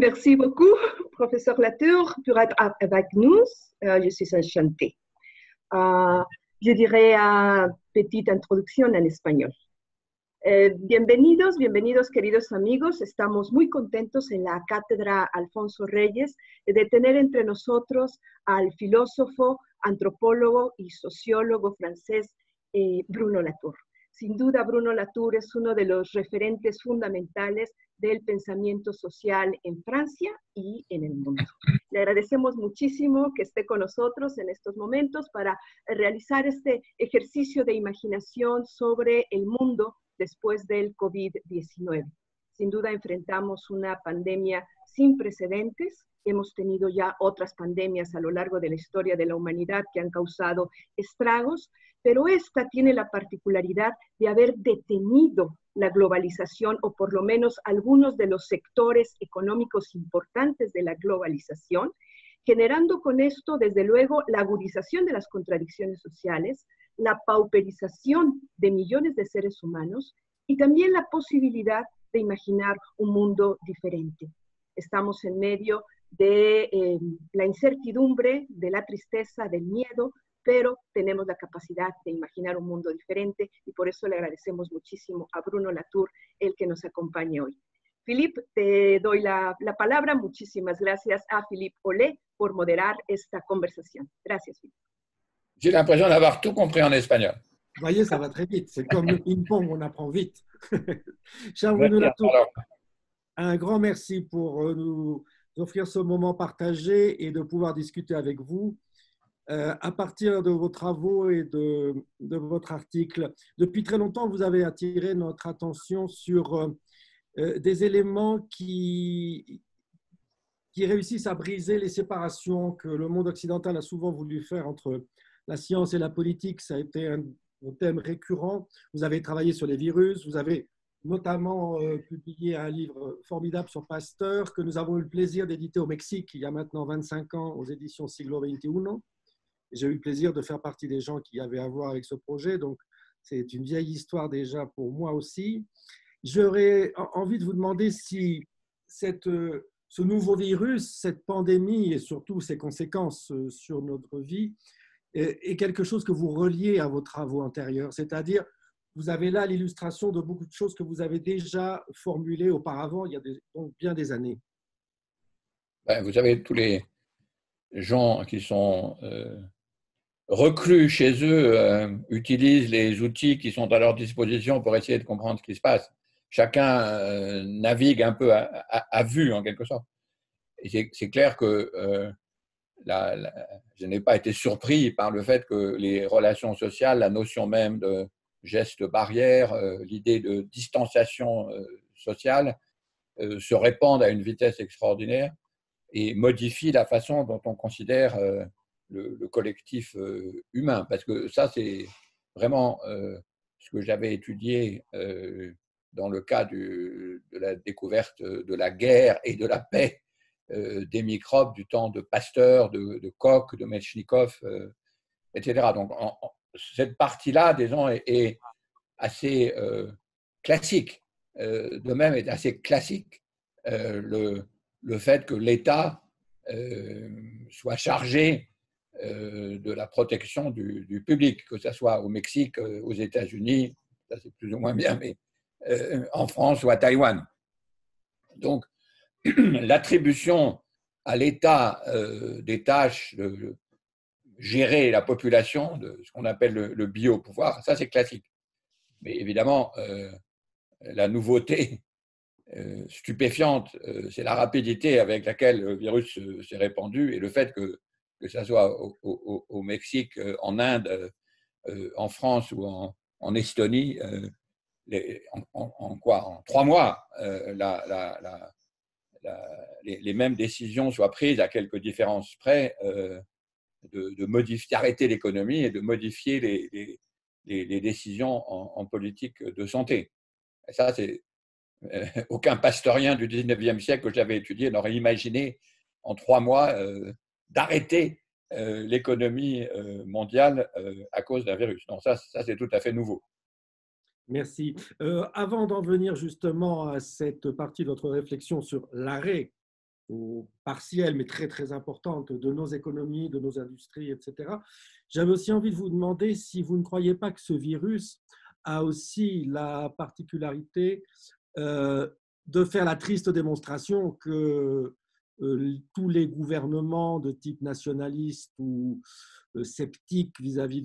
Merci beaucoup, professeur Latour, pour être avec nous. Je suis enchantée. Je dirais une petite introducción en español. Bienvenidos queridos amigos. Estamos muy contentos en la Cátedra Alfonso Reyes de tener entre nosotros al filósofo, antropólogo y sociólogo francés Bruno Latour. Sin duda, Bruno Latour es uno de los referentes fundamentales del pensamiento social en Francia y en el mundo. Le agradecemos muchísimo que esté con nosotros en estos momentos para realizar este ejercicio de imaginación sobre el mundo después del COVID-19. Sin duda enfrentamos una pandemia sin precedentes. Hemos tenido ya otras pandemias a lo largo de la historia de la humanidad que han causado estragos, pero esta tiene la particularidad de haber detenido la globalización, o por lo menos algunos de los sectores económicos importantes de la globalización, generando con esto, desde luego, la agudización de las contradicciones sociales, la pauperización de millones de seres humanos y también la posibilidad de imaginar un mundo diferente. Estamos en medio de la incertidumbre, de la tristeza, del miedo, pero tenemos la capacidad de imaginar un mundo diferente y por eso le agradecemos muchísimo a Bruno Latour el que nos acompañe hoy. Philippe, te doy la palabra. Muchísimas gracias a Philippe Ollet por moderar esta conversación. Gracias, Philippe. J'ai l'impression d'avoir tout compris en espagnol. Vous voyez, ça va très vite. C'est comme le ping-pong, on apprend vite. Cher Bruno Latour, un grand merci pour nous offrir ce moment partagé et de pouvoir discuter avec vous. À partir de vos travaux et de votre article, depuis très longtemps, vous avez attiré notre attention sur des éléments qui réussissent à briser les séparations que le monde occidental a souvent voulu faire entre la science et la politique. Ça a été un thème récurrent. Vous avez travaillé sur les virus, vous avez notamment publié un livre formidable sur Pasteur que nous avons eu le plaisir d'éditer au Mexique il y a maintenant 25 ans aux éditions Siglo XXI. J'ai eu le plaisir de faire partie des gens qui avaient à voir avec ce projet, donc c'est une vieille histoire déjà pour moi aussi. J'aurais envie de vous demander si ce nouveau virus, cette pandémie et surtout ses conséquences sur notre vie est quelque chose que vous reliez à vos travaux antérieurs, c'est-à-dire vous avez là l'illustration de beaucoup de choses que vous avez déjà formulées auparavant, il y a donc bien des années. Vous savez, tous les gens qui sont reclus chez eux utilisent les outils qui sont à leur disposition pour essayer de comprendre ce qui se passe. Chacun navigue un peu à vue, en quelque sorte. Et c'est clair que je n'ai pas été surpris par le fait que les relations sociales, la notion même de gestes barrières, l'idée de distanciation sociale se répandent à une vitesse extraordinaire et modifient la façon dont on considère le collectif humain. Parce que ça, c'est vraiment ce que j'avais étudié dans le cas de la découverte de la guerre et de la paix des microbes du temps de Pasteur, de Koch, de Metchnikoff, etc. Donc, cette partie-là, disons, est assez classique. De même, est assez classique le fait que l'État soit chargé de la protection du public, que ce soit au Mexique, aux États-Unis, ça c'est plus ou moins bien, mais en France ou à Taïwan. Donc, l'attribution à l'État des tâches de gérer la population, de ce qu'on appelle le biopouvoir, ça c'est classique. Mais évidemment, la nouveauté stupéfiante, c'est la rapidité avec laquelle le virus s'est répandu et le fait que ça soit au Mexique, en Inde, en France ou en Estonie, en 3 mois, les mêmes décisions soient prises à quelques différences près, d'arrêter l'économie et de modifier les décisions en politique de santé. Et ça, c'est aucun pasteurien du 19e siècle que j'avais étudié n'aurait imaginé en 3 mois d'arrêter l'économie mondiale à cause d'un virus. Donc ça c'est tout à fait nouveau. Merci. Avant d'en venir justement à cette partie de votre réflexion sur l'arrêt ou partielle, mais très, très importante de nos économies, de nos industries, etc. J'avais aussi envie de vous demander si vous ne croyez pas que ce virus a aussi la particularité de faire la triste démonstration que tous les gouvernements de type nationaliste ou sceptique vis-à-vis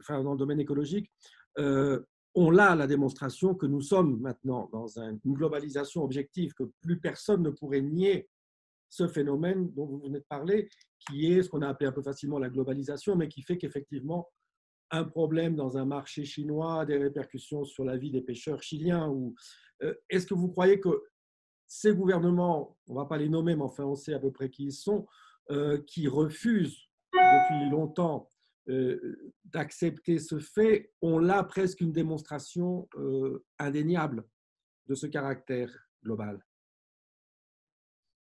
enfin, dans le domaine écologique, ont là la démonstration que nous sommes maintenant dans une globalisation objective, que plus personne ne pourrait nier ce phénomène dont vous venez de parler, qui est ce qu'on a appelé un peu facilement la globalisation, mais qui fait qu'effectivement, un problème dans un marché chinois a des répercussions sur la vie des pêcheurs chiliens. Est-ce que vous croyez que ces gouvernements, on ne va pas les nommer, mais enfin on sait à peu près qui ils sont, qui refusent depuis longtemps d'accepter ce fait, ont là presque une démonstration indéniable de ce caractère global?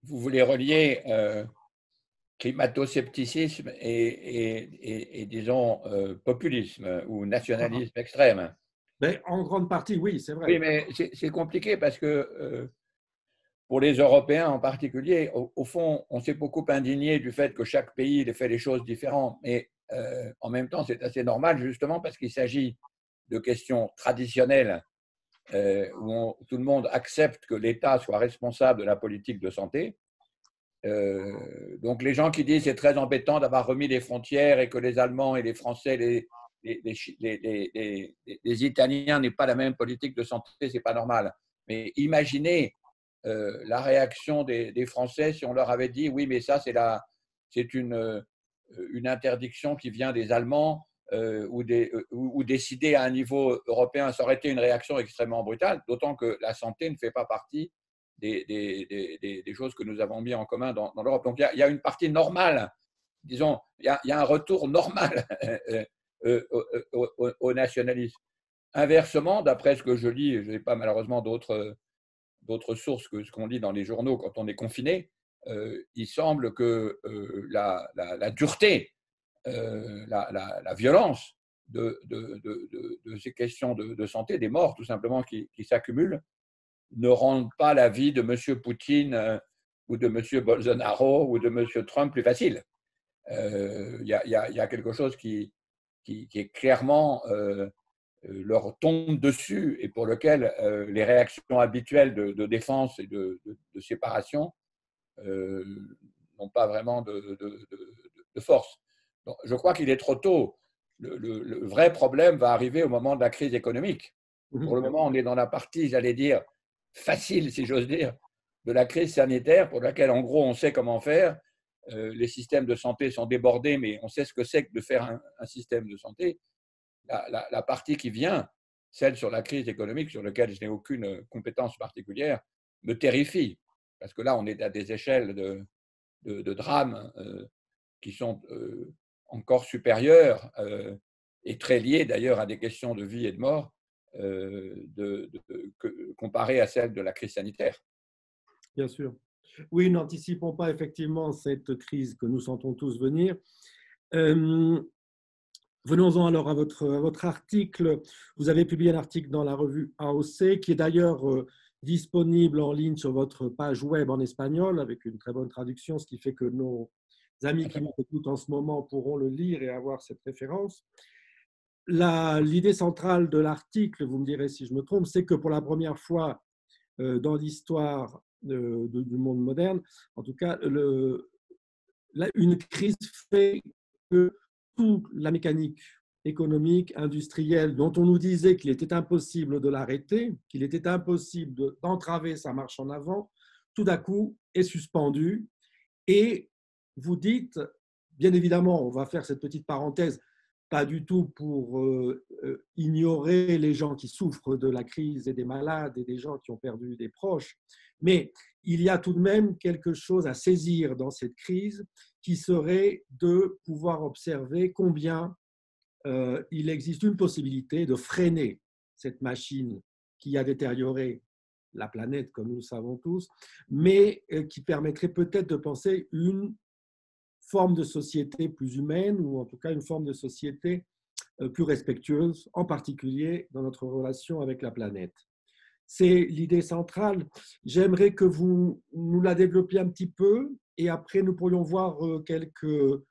Vous voulez relier climato-scepticisme et disons, populisme ou nationalisme extrême? Ben, en grande partie, oui, c'est Oui, vrai. mais c'est compliqué parce que pour les Européens en particulier, au fond, on s'est beaucoup indigné du fait que chaque pays fait les choses différentes. Mais en même temps, c'est assez normal justement parce qu'il s'agit de questions traditionnelles où tout le monde accepte que l'État soit responsable de la politique de santé. Donc les gens qui disent c'est très embêtant d'avoir remis les frontières et que les Allemands et les Français, les Italiens n'aient pas la même politique de santé, c'est pas normal. Mais imaginez la réaction des Français si on leur avait dit oui mais ça c'est une interdiction qui vient des Allemands ou décidée à un niveau européen. Ça aurait été une réaction extrêmement brutale, d'autant que la santé ne fait pas partie des choses que nous avons mis en commun dans l'Europe. Donc il y a une partie normale, disons, il y a un retour normal au nationalisme. Inversement, d'après ce que je lis, je n'ai pas malheureusement d'autres sources que ce qu'on lit dans les journaux quand on est confiné, il semble que la dureté, la violence de ces questions de santé, des morts tout simplement qui s'accumulent, ne rendent pas la vie de M. Poutine ou de M. Bolsonaro ou de M. Trump plus facile. Il y a quelque chose qui est clairement leur tombe dessus et pour lequel les réactions habituelles de défense et de séparation n'ont pas vraiment de force. Donc, je crois qu'il est trop tôt. Le vrai problème va arriver au moment de la crise économique. Pour le moment, on est dans la partie, j'allais dire, facile, si j'ose dire, de la crise sanitaire pour laquelle, en gros, on sait comment faire. Les systèmes de santé sont débordés, mais on sait ce que c'est que de faire un système de santé. La partie qui vient, celle sur la crise économique, sur laquelle je n'ai aucune compétence particulière, me terrifie. Parce que là, on est à des échelles de drames qui sont encore supérieures et très liées d'ailleurs à des questions de vie et de mort comparées à celles de la crise sanitaire. Bien sûr. Oui, n'anticipons pas effectivement cette crise que nous sentons tous venir. Venons-en alors à votre article. Vous avez publié un article dans la revue AOC qui est d'ailleurs disponible en ligne sur votre page web en espagnol avec une très bonne traduction, ce qui fait que nos amis qui nous écoutent en ce moment pourront le lire et avoir cette référence. L'idée centrale de l'article, vous me direz si je me trompe, c'est que pour la première fois dans l'histoire du monde moderne, en tout cas, une crise fait que toute la mécanique économique, industrielle, dont on nous disait qu'il était impossible de l'arrêter, qu'il était impossible d'entraver sa marche en avant, tout d'un coup est suspendue. Et vous dites, bien évidemment, on va faire cette petite parenthèse, pas du tout pour ignorer les gens qui souffrent de la crise et des malades et des gens qui ont perdu des proches, mais il y a tout de même quelque chose à saisir dans cette crise qui serait de pouvoir observer combien il existe une possibilité de freiner cette machine qui a détérioré la planète, comme nous le savons tous, mais qui permettrait peut-être de penser une forme de société plus humaine, ou en tout cas une forme de société plus respectueuse, en particulier dans notre relation avec la planète. c'est l'idée centrale. J'aimerais que vous nous la développiez un petit peu et après nous pourrions voir quelques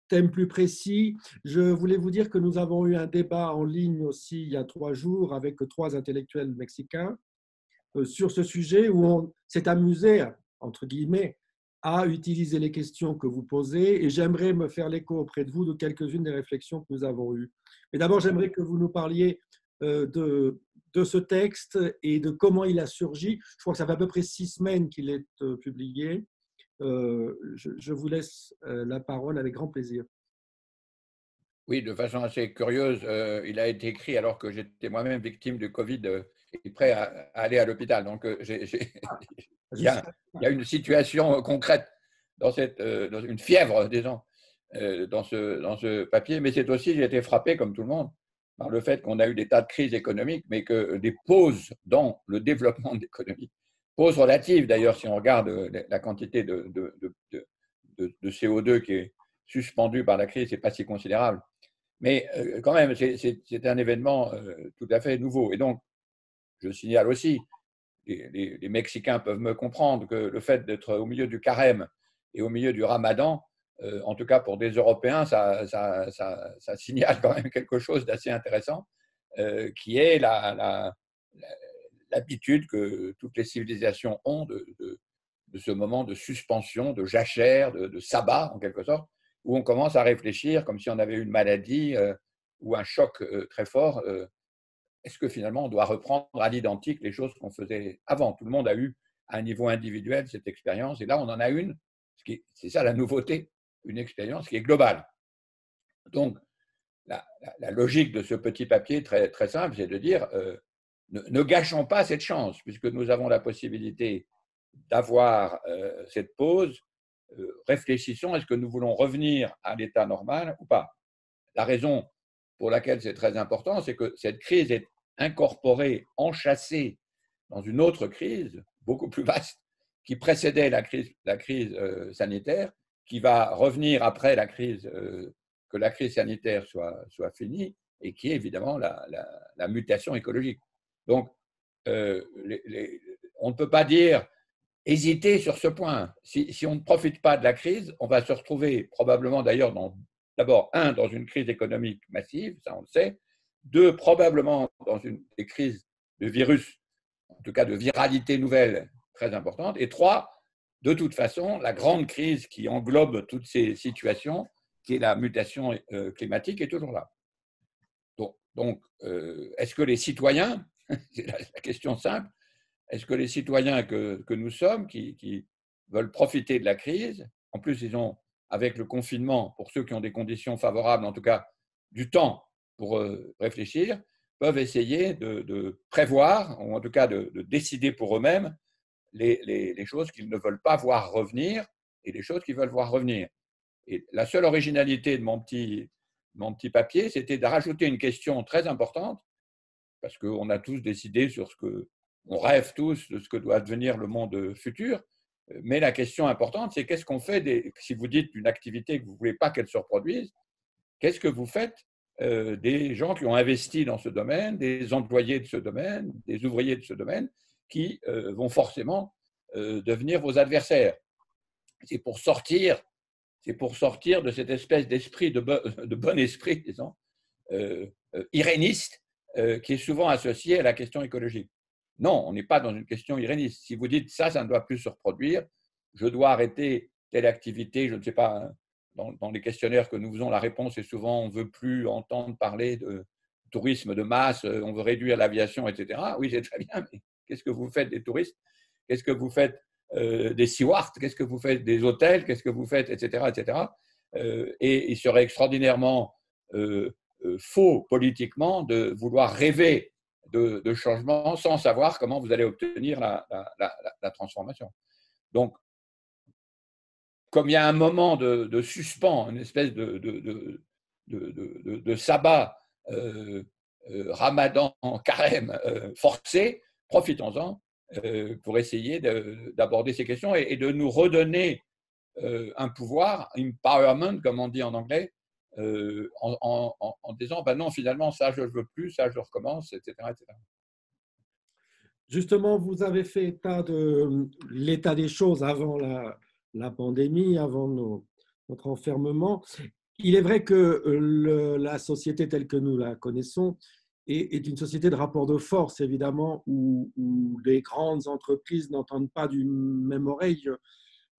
thèmes plus précis. Je voulais vous dire que nous avons eu un débat en ligne aussi il y a 3 jours avec 3 intellectuels mexicains sur ce sujet où on s'est amusé, entre guillemets, à utiliser les questions que vous posez et j'aimerais me faire l'écho auprès de vous de quelques-unes des réflexions que nous avons eues. Mais d'abord, j'aimerais que vous nous parliez de ce texte et de comment il a surgi. Je crois que ça fait à peu près 6 semaines qu'il est publié. Je vous laisse la parole avec grand plaisir. Oui, de façon assez curieuse, il a été écrit alors que j'étais moi-même victime du Covid et prêt à aller à l'hôpital. Donc, il y a une situation concrète dans une fièvre, disons, dans ce papier. Mais c'est aussi, j'ai été frappé, comme tout le monde, par le fait qu'on a eu des tas de crises économiques, mais que des pauses dans le développement de l'économie, pauses relatives d'ailleurs, si on regarde la quantité de CO2 qui est suspendue par la crise, ce n'est pas si considérable. Mais quand même, c'est un événement tout à fait nouveau. Et donc, je signale aussi, les Mexicains peuvent me comprendre que le fait d'être au milieu du carême et au milieu du ramadan, en tout cas pour des Européens, ça signale quand même quelque chose d'assez intéressant, qui est l'habitude que toutes les civilisations ont de ce moment de suspension, de jachère, de sabbat en quelque sorte, où on commence à réfléchir comme si on avait une maladie ou un choc très fort. Est-ce que finalement on doit reprendre à l'identique les choses qu'on faisait avant? Tout le monde a eu à un niveau individuel cette expérience et là on en a une, c'est ça la nouveauté, une expérience qui est globale. Donc la logique de ce petit papier très, très simple, c'est de dire ne gâchons pas cette chance puisque nous avons la possibilité d'avoir cette pause. Réfléchissons, est-ce que nous voulons revenir à l'état normal ou pas? La raison pour laquelle c'est très important, c'est que cette crise est incorporée, enchâssée dans une autre crise, beaucoup plus vaste, qui précédait la crise sanitaire, qui va revenir après que la crise sanitaire soit finie, et qui est évidemment la mutation écologique. Donc, on ne peut pas dire hésiter sur ce point. Si on ne profite pas de la crise, on va se retrouver probablement d'ailleurs d'abord, dans une crise économique massive, ça on le sait. 2, probablement dans des crises de virus, en tout cas de viralité nouvelle très importante. Et 3, de toute façon, la grande crise qui englobe toutes ces situations, qui est la mutation climatique, est toujours là. Donc est-ce que les citoyens, c'est la question simple, est-ce que les citoyens que nous sommes, qui veulent profiter de la crise, en plus ils ont, avec le confinement, pour ceux qui ont des conditions favorables, en tout cas du temps pour réfléchir, peuvent essayer de prévoir, ou en tout cas de décider pour eux-mêmes les choses qu'ils ne veulent pas voir revenir et les choses qu'ils veulent voir revenir. Et la seule originalité de mon petit papier, c'était de rajouter une question très importante, parce qu'on a tous décidé sur on rêve tous de ce que doit devenir le monde futur, mais la question importante, c'est qu'est-ce qu'on fait si vous dites d'une activité que vous ne voulez pas qu'elle se reproduise, qu'est-ce que vous faites des gens qui ont investi dans ce domaine, des employés de ce domaine, des ouvriers de ce domaine, qui vont forcément devenir vos adversaires. C'est pour sortir de cette espèce d'esprit, de bon esprit, disons, iréniste, qui est souvent associé à la question écologique. Non, on n'est pas dans une question iréniste. Si vous dites ça ne doit plus se reproduire, je dois arrêter telle activité, je ne sais pas, dans les questionnaires que nous faisons, la réponse est souvent on ne veut plus entendre parler de tourisme de masse, on veut réduire l'aviation, etc. Oui, c'est très bien, mais qu'est-ce que vous faites des touristes? Qu'est-ce que vous faites des stewards? Qu'est-ce que vous faites des hôtels? Qu'est-ce que vous faites, etc. etc. Et il serait extraordinairement faux politiquement de vouloir rêver de changement sans savoir comment vous allez obtenir la transformation. Donc, comme il y a un moment de suspens, une espèce de sabbat, ramadan, carême forcé, profitons-en pour essayer d'aborder ces questions et de nous redonner un pouvoir, empowerment, comme on dit en anglais, en disant ben non, finalement, ça je ne veux plus, ça je recommence, etc. etc. Justement, vous avez fait état de l'état des choses avant la pandémie, avant notre enfermement. Il est vrai que la société telle que nous la connaissons est une société de rapport de force, évidemment, où les grandes entreprises n'entendent pas d'une même oreille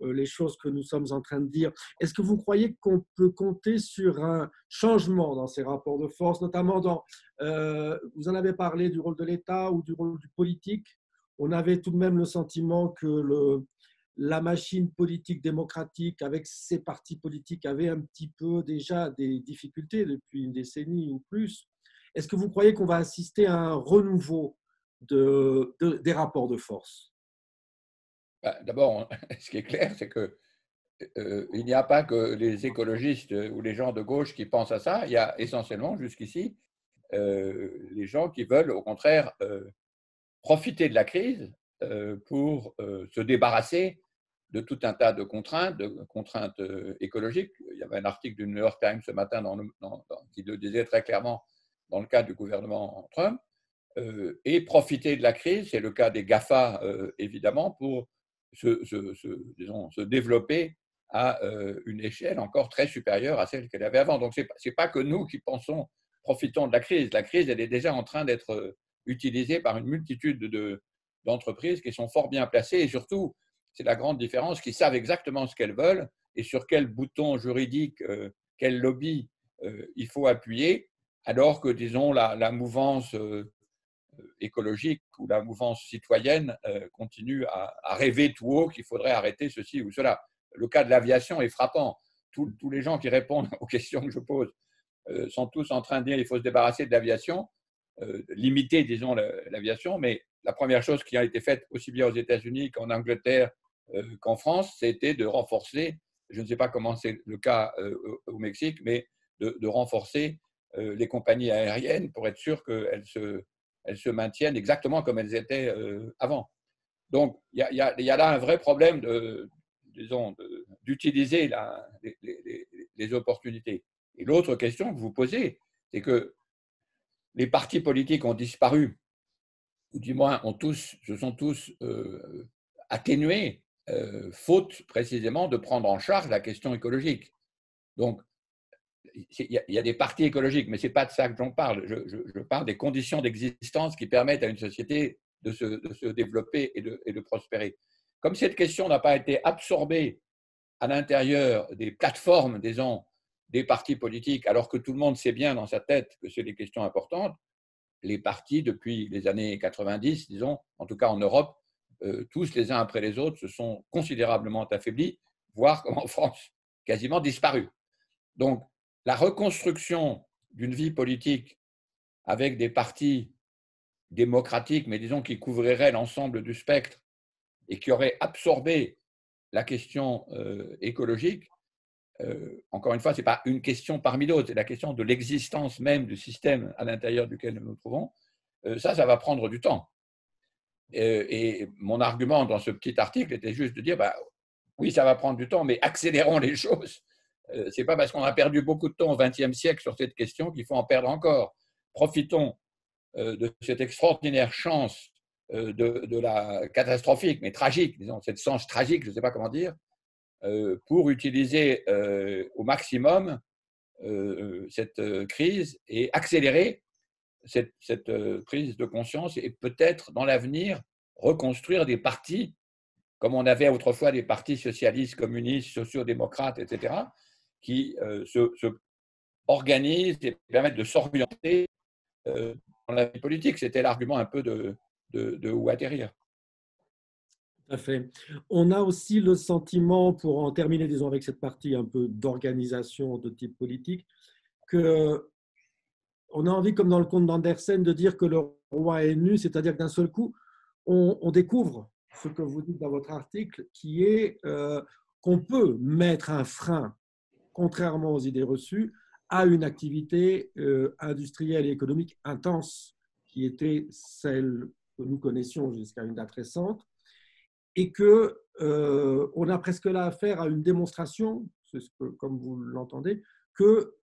les choses que nous sommes en train de dire. Est-ce que vous croyez qu'on peut compter sur un changement dans ces rapports de force, notamment vous en avez parlé du rôle de l'État ou du rôle du politique? On avait tout de même le sentiment que la machine politique démocratique, avec ses partis politiques, avait un petit peu déjà des difficultés depuis une décennie ou plus. Est-ce que vous croyez qu'on va assister à un renouveau des rapports de force? D'abord, ce qui est clair, c'est que il n'y a pas que les écologistes ou les gens de gauche qui pensent à ça. Il y a essentiellement, jusqu'ici, les gens qui veulent, au contraire, profiter de la crise pour se débarrasser de tout un tas de contraintes écologiques. Il y avait un article du New York Times ce matin qui le disait très clairement dans le cadre du gouvernement Trump. Et profiter de la crise, c'est le cas des GAFA, évidemment, pour se développer à une échelle encore très supérieure à celle qu'elle avait avant. Donc, ce n'est pas que nous qui profitons de la crise. La crise, elle est déjà en train d'être utilisée par une multitude d'entreprises qui sont fort bien placées et surtout, c'est la grande différence, qui savent exactement ce qu'elles veulent et sur quel bouton juridique, quel lobby il faut appuyer, alors que, disons, la mouvance écologique ou la mouvance citoyenne continue à rêver tout haut qu'il faudrait arrêter ceci ou cela. Le cas de l'aviation est frappant. Tous les gens qui répondent aux questions que je pose sont tous en train de dire qu'il faut se débarrasser de l'aviation, limiter, disons, l'aviation, mais la première chose qui a été faite aussi bien aux États-Unis qu'en Angleterre qu'en France, c'était de renforcer, je ne sais pas comment c'est le cas au Mexique, mais de renforcer les compagnies aériennes pour être sûr qu'elles se maintiennent exactement comme elles étaient avant. Donc, il y a là un vrai problème d'utiliser les opportunités. Et l'autre question que vous posez, c'est que les partis politiques ont disparu, ou du moins se sont tous atténués, faute précisément de prendre en charge la question écologique. Donc, il y a des partis écologiques, mais ce n'est pas de ça que j'en parle. Je parle des conditions d'existence qui permettent à une société de se développer et de prospérer. Comme cette question n'a pas été absorbée à l'intérieur des plateformes, disons, des partis politiques, alors que tout le monde sait bien dans sa tête que c'est des questions importantes, les partis, depuis les années 90, disons, en tout cas en Europe, tous les uns après les autres, se sont considérablement affaiblis, voire, comme en France, quasiment disparus. Donc, la reconstruction d'une vie politique avec des partis démocratiques, mais disons qui couvriraient l'ensemble du spectre et qui auraient absorbé la question écologique, encore une fois, ce n'est pas une question parmi d'autres, c'est la question de l'existence même du système à l'intérieur duquel nous nous trouvons. Ça va prendre du temps. Et mon argument dans ce petit article était juste de dire, oui, ça va prendre du temps, mais accélérons les choses. Ce n'est pas parce qu'on a perdu beaucoup de temps au XXe siècle sur cette question qu'il faut en perdre encore. Profitons de cette extraordinaire chance de la catastrophique, mais tragique, disons, cette chance tragique, je ne sais pas comment dire, pour utiliser au maximum cette crise et accélérer cette prise de conscience et peut-être dans l'avenir reconstruire des partis comme on avait autrefois des partis socialistes, communistes, sociodémocrates, etc., qui se organisent et permettent de s'orienter dans la vie politique. C'était l'argument un peu de où atterrir. Tout à fait. On a aussi le sentiment, pour en terminer, disons, avec cette partie un peu d'organisation de type politique, qu'on a envie, comme dans le conte d'Andersen, de dire que le roi est nu, c'est-à-dire que d'un seul coup, on découvre ce que vous dites dans votre article, qui est qu'on peut mettre un frein, contrairement aux idées reçues, à une activité industrielle et économique intense, qui était celle que nous connaissions jusqu'à une date récente, et qu'on a presque là affaire à une démonstration, c'est ce que, comme vous l'entendez, que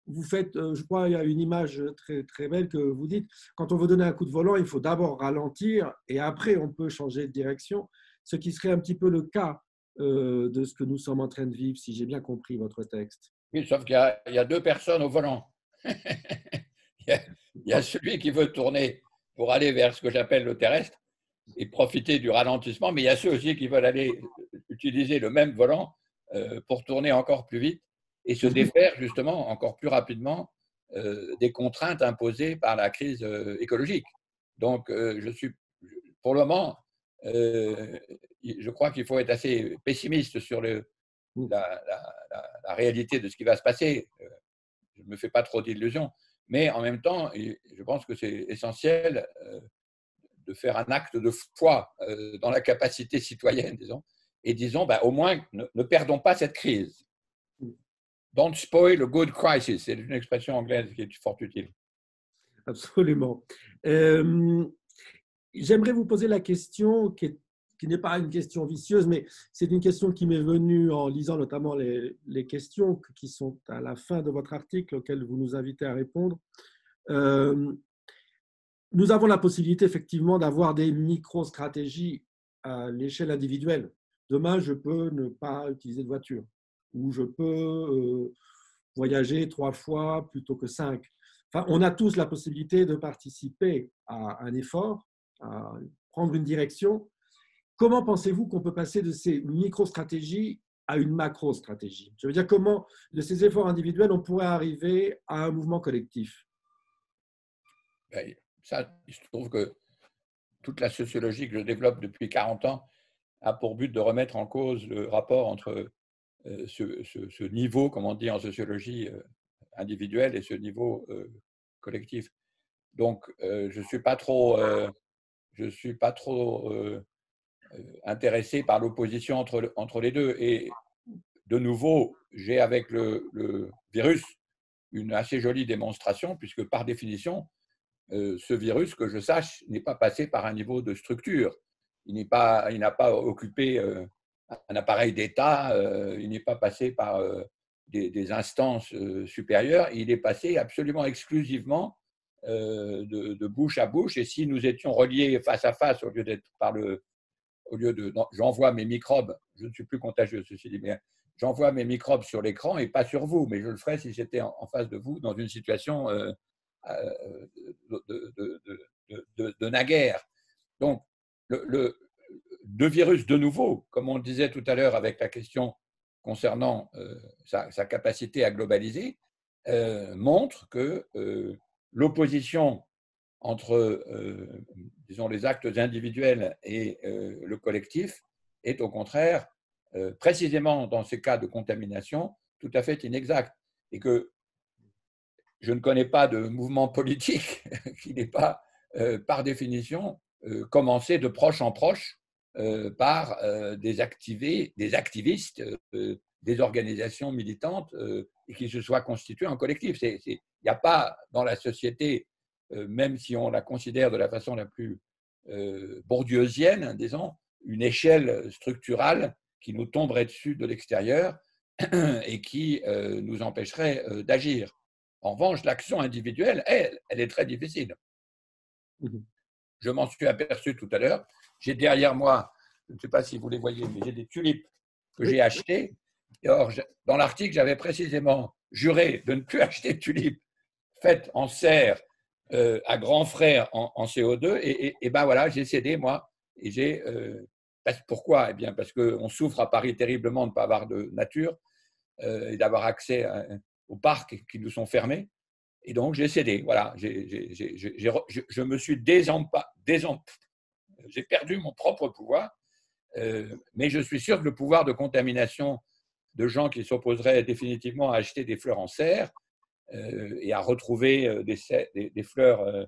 vous faites, je crois, il y a une image très, très belle que vous dites, quand on veut donner un coup de volant, il faut d'abord ralentir et après on peut changer de direction, ce qui serait un petit peu le cas de ce que nous sommes en train de vivre, si j'ai bien compris votre texte. Oui, sauf il y a deux personnes au volant. Il y a celui qui veut tourner pour aller vers ce que j'appelle le terrestre et profiter du ralentissement, mais il y a ceux aussi qui veulent aller utiliser le même volant pour tourner encore plus vite et se défaire justement encore plus rapidement des contraintes imposées par la crise écologique. Donc, pour le moment, je crois qu'il faut être assez pessimiste sur la réalité de ce qui va se passer. Je ne me fais pas trop d'illusions. Mais en même temps, je pense que c'est essentiel de faire un acte de foi dans la capacité citoyenne, disons, et disons, au moins, ne perdons pas cette crise. Don't spoil a good crisis. C'est une expression anglaise qui est fort utile. Absolument. J'aimerais vous poser la question qui n'est pas une question vicieuse, mais c'est une question qui m'est venue en lisant notamment les questions qui sont à la fin de votre article auquel vous nous invitez à répondre. Nous avons la possibilité effectivement d'avoir des micro-stratégies à l'échelle individuelle. Demain, je peux ne pas utiliser de voiture ou je peux voyager 3 fois plutôt que 5. Enfin, on a tous la possibilité de participer à un effort, à prendre une direction. Comment pensez-vous qu'on peut passer de ces micro-stratégies à une macro-stratégie? Je veux dire, comment, de ces efforts individuels, on pourrait arriver à un mouvement collectif? Ça, il se trouve que toute la sociologie que je développe depuis 40 ans a pour but de remettre en cause le rapport entre ce niveau, comme on dit en sociologie, individuel et ce niveau collectif. Donc, je ne suis pas trop intéressé par l'opposition entre les deux. Et de nouveau, j'ai avec le virus une assez jolie démonstration, puisque par définition, ce virus, que je sache, n'est pas passé par un niveau de structure. Il n'a pas occupé un appareil d'État, il n'est pas passé par des instances supérieures, il est passé absolument exclusivement de bouche à bouche. Et si nous étions reliés face à face, j'envoie mes microbes, je ne suis plus contagieux, ceci dit, mais j'envoie mes microbes sur l'écran et pas sur vous, mais je le ferais si j'étais en face de vous dans une situation de naguère. Donc, le virus, de nouveau, comme on le disait tout à l'heure avec la question concernant sa capacité à globaliser, montre que l'opposition entre, disons, les actes individuels et le collectif est au contraire, précisément dans ces cas de contamination, tout à fait inexact. Et que je ne connais pas de mouvement politique qui n'ait pas, par définition, commencé de proche en proche par des activistes, des organisations militantes et qui se soient constitués en collectif. Il n'y a pas dans la société, même si on la considère de la façon la plus bourdieusienne, disons, une échelle structurale qui nous tomberait dessus de l'extérieur et qui nous empêcherait d'agir. En revanche, l'action individuelle, elle est très difficile. Je m'en suis aperçu tout à l'heure. J'ai derrière moi, je ne sais pas si vous les voyez, mais j'ai des tulipes que j'ai achetées. Or, dans l'article, j'avais précisément juré de ne plus acheter de tulipes faites en serre à grands frais en CO2. Et ben voilà, j'ai cédé, moi. Et pourquoi? Eh bien, parce qu'on souffre à Paris terriblement de ne pas avoir de nature et d'avoir accès aux parcs qui nous sont fermés. Et donc, j'ai cédé. Voilà, je me suis j'ai perdu mon propre pouvoir, mais je suis sûr que le pouvoir de contamination de gens qui s'opposeraient définitivement à acheter des fleurs en serre et à retrouver des fleurs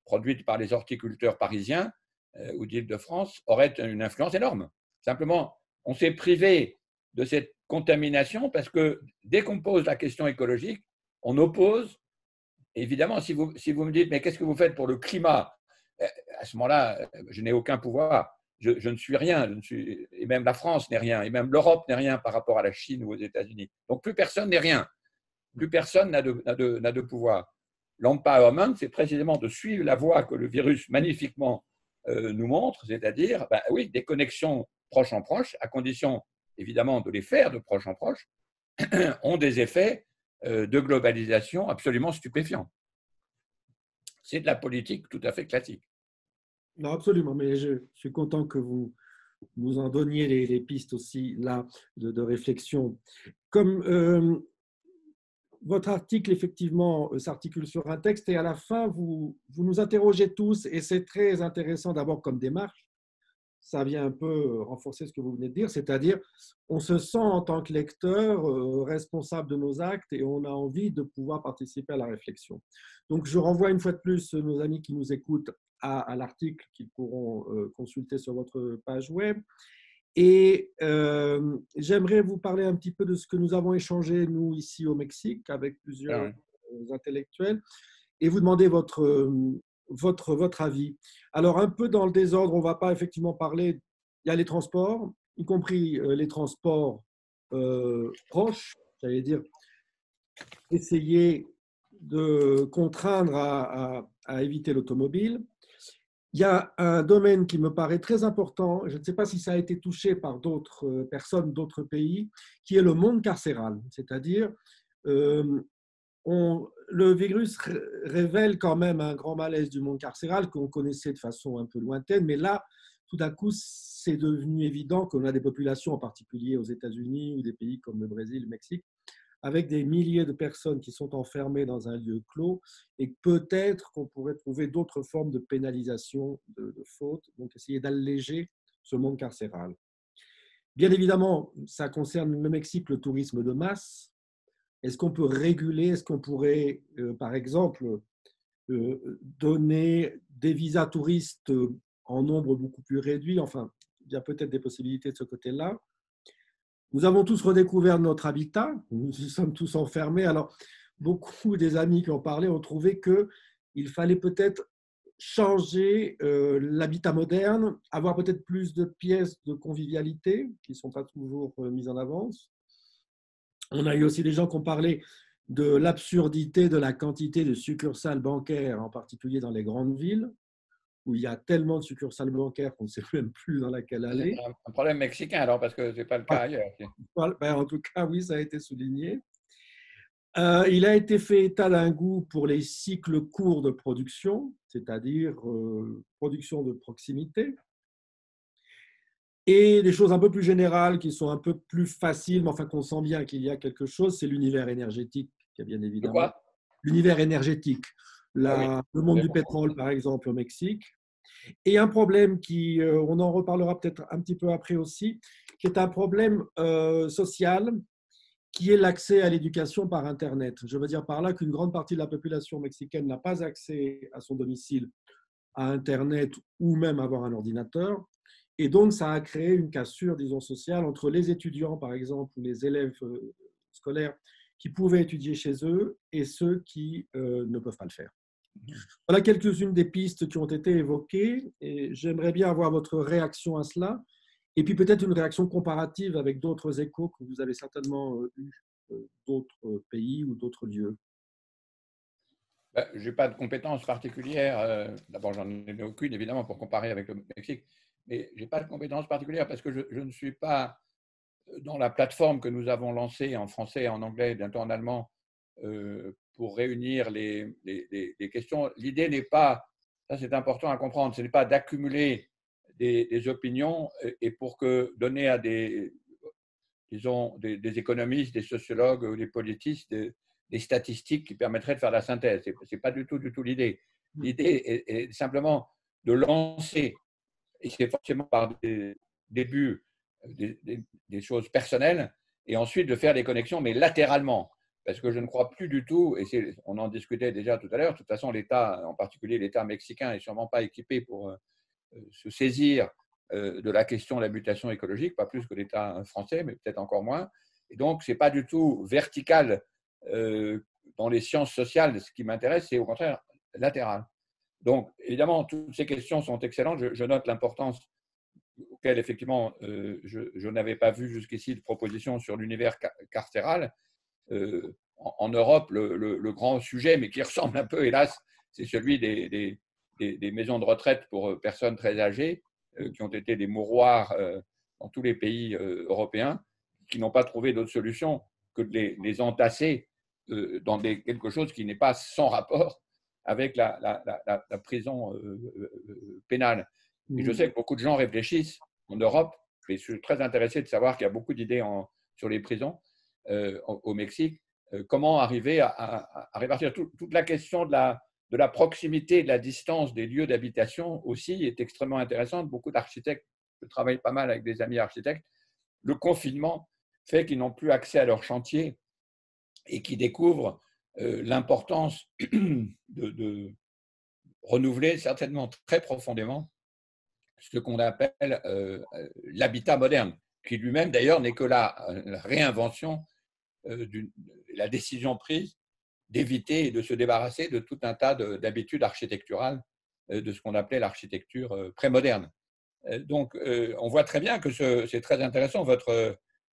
produites par les horticulteurs parisiens ou d'Île-de-France aurait une influence énorme. Simplement, on s'est privé de cette contamination parce que dès qu'on pose la question écologique, on oppose. Évidemment, si vous me dites, mais qu'est-ce que vous faites pour le climat? À ce moment-là, je n'ai aucun pouvoir. Je ne suis rien. Et même la France n'est rien. Et même l'Europe n'est rien par rapport à la Chine ou aux États-Unis. Donc, plus personne n'est rien. plus personne n'a de pouvoir. L'empowerment, c'est précisément de suivre la voie que le virus magnifiquement nous montre, c'est-à-dire, ben, oui, des connexions proche en proche, à condition évidemment de les faire de proche en proche, ont des effets de globalisation absolument stupéfiants. C'est de la politique tout à fait classique. Non, absolument, mais je suis content que vous nous en donniez les pistes aussi là de réflexion. Comme votre article, effectivement, s'articule sur un texte et à la fin, vous nous interrogez tous et c'est très intéressant d'abord comme démarche. Ça vient un peu renforcer ce que vous venez de dire, c'est-à-dire on se sent en tant que lecteur responsable de nos actes et on a envie de pouvoir participer à la réflexion. Donc je renvoie une fois de plus nos amis qui nous écoutent à l'article qu'ils pourront consulter sur votre page web. Et j'aimerais vous parler un petit peu de ce que nous avons échangé, nous, ici au Mexique, avec plusieurs intellectuels, et vous demander votre avis. Alors, un peu dans le désordre, on ne va pas effectivement parler, il y a les transports, y compris les transports proches, j'allais dire, essayer de contraindre à éviter l'automobile. Il y a un domaine qui me paraît très important, je ne sais pas si ça a été touché par d'autres personnes, d'autres pays, qui est le monde carcéral. C'est-à-dire, le virus révèle quand même un grand malaise du monde carcéral qu'on connaissait de façon un peu lointaine, mais là, tout d'un coup, c'est devenu évident qu'on a des populations, en particulier aux États-Unis ou des pays comme le Brésil, le Mexique, avec des milliers de personnes qui sont enfermées dans un lieu clos et peut-être qu'on pourrait trouver d'autres formes de pénalisation de fautes, donc essayer d'alléger ce monde carcéral. Bien évidemment, ça concerne le Mexique, le tourisme de masse. Est-ce qu'on peut réguler, est-ce qu'on pourrait, par exemple, donner des visas touristes en nombre beaucoup plus réduit? Enfin, il y a peut-être des possibilités de ce côté-là. Nous avons tous redécouvert notre habitat, nous sommes tous enfermés. Alors, beaucoup des amis qui ont parlé ont trouvé qu'il fallait peut-être changer l'habitat moderne, avoir peut-être plus de pièces de convivialité qui ne sont pas toujours mises en avance. On a eu aussi des gens qui ont parlé de l'absurdité de la quantité de succursales bancaires, en particulier dans les grandes villes, où il y a tellement de succursales bancaires qu'on ne sait même plus dans laquelle aller. C'est un problème mexicain alors, parce que ce n'est pas le cas ailleurs. En tout cas, oui, ça a été souligné. Il a été fait état d'un goût pour les cycles courts de production, c'est-à-dire production de proximité, et des choses un peu plus générales qui sont un peu plus faciles, mais enfin qu'on sent bien qu'il y a quelque chose, c'est l'univers énergétique, qui a bien évidemment. De quoi ? L'univers énergétique, le monde du pétrole, par exemple, au Mexique. Et un problème qui, on en reparlera peut-être un petit peu après aussi, qui est un problème social, qui est l'accès à l'éducation par Internet. Je veux dire par là qu'une grande partie de la population mexicaine n'a pas accès à son domicile à Internet ou même avoir un ordinateur. Et donc, ça a créé une cassure, disons, sociale entre les étudiants, par exemple, ou les élèves scolaires qui pouvaient étudier chez eux et ceux qui ne peuvent pas le faire. Voilà quelques-unes des pistes qui ont été évoquées et j'aimerais bien avoir votre réaction à cela et puis peut-être une réaction comparative avec d'autres échos que vous avez certainement eus d'autres pays ou d'autres lieux. Je n'ai pas de compétences particulières. D'abord, j'en ai aucune, évidemment, pour comparer avec le Mexique. Mais je n'ai pas de compétences particulières parce que je ne suis pas dans la plateforme que nous avons lancée en français, en anglais, bientôt en allemand, pour réunir les questions. L'idée n'est pas, ça c'est important à comprendre, ce n'est pas d'accumuler des opinions et pour donner à des économistes, des sociologues ou des politistes des statistiques qui permettraient de faire la synthèse. Ce n'est pas du tout l'idée. L'idée est simplement de lancer, et c'est forcément par des débuts, des choses personnelles, et ensuite de faire des connexions, mais latéralement. Parce que je ne crois plus du tout, et on en discutait déjà tout à l'heure, de toute façon, l'État, en particulier l'État mexicain, n'est sûrement pas équipé pour se saisir de la question de la mutation écologique, pas plus que l'État français, mais peut-être encore moins. Et donc, ce n'est pas du tout vertical dans les sciences sociales. Ce qui m'intéresse, c'est au contraire latéral. Donc, évidemment, toutes ces questions sont excellentes. Je note l'importance auquel, effectivement, je n'avais pas vu jusqu'ici de proposition sur l'univers carcéral. en Europe, le grand sujet, mais qui ressemble un peu, hélas, c'est celui des maisons de retraite pour personnes très âgées, qui ont été des mouroirs dans tous les pays européens, qui n'ont pas trouvé d'autre solution que de les entasser dans quelque chose qui n'est pas sans rapport avec la prison pénale. Et je sais que beaucoup de gens réfléchissent en Europe, et je suis très intéressé de savoir qu'il y a beaucoup d'idées sur les prisons au Mexique. Comment arriver à répartir toute la question de la proximité, de la distance des lieux d'habitation aussi est extrêmement intéressante. Beaucoup d'architectes, je travaille pas mal avec des amis architectes, le confinement fait qu'ils n'ont plus accès à leur chantier et qui découvrent l'importance de renouveler certainement très profondément ce qu'on appelle l'habitat moderne, qui lui-même d'ailleurs n'est que la réinvention de la décision prise d'éviter et de se débarrasser de tout un tas d'habitudes architecturales de ce qu'on appelait l'architecture prémoderne. Donc, on voit très bien que c'est très intéressant,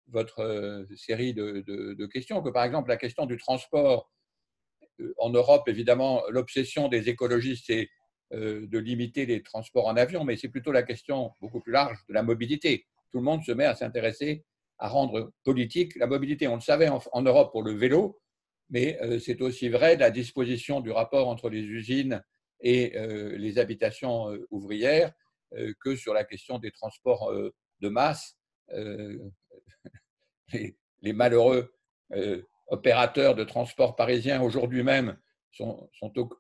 votre série de questions, que par exemple la question du transport en Europe, évidemment, l'obsession des écologistes, c'est de limiter les transports en avion, mais c'est plutôt la question beaucoup plus large de la mobilité. Tout le monde se met à s'intéresser à rendre politique la mobilité. On le savait en Europe pour le vélo, mais c'est aussi vrai de la disposition du rapport entre les usines et les habitations ouvrières que sur la question des transports de masse. Les malheureux opérateurs de transport parisiens aujourd'hui même sont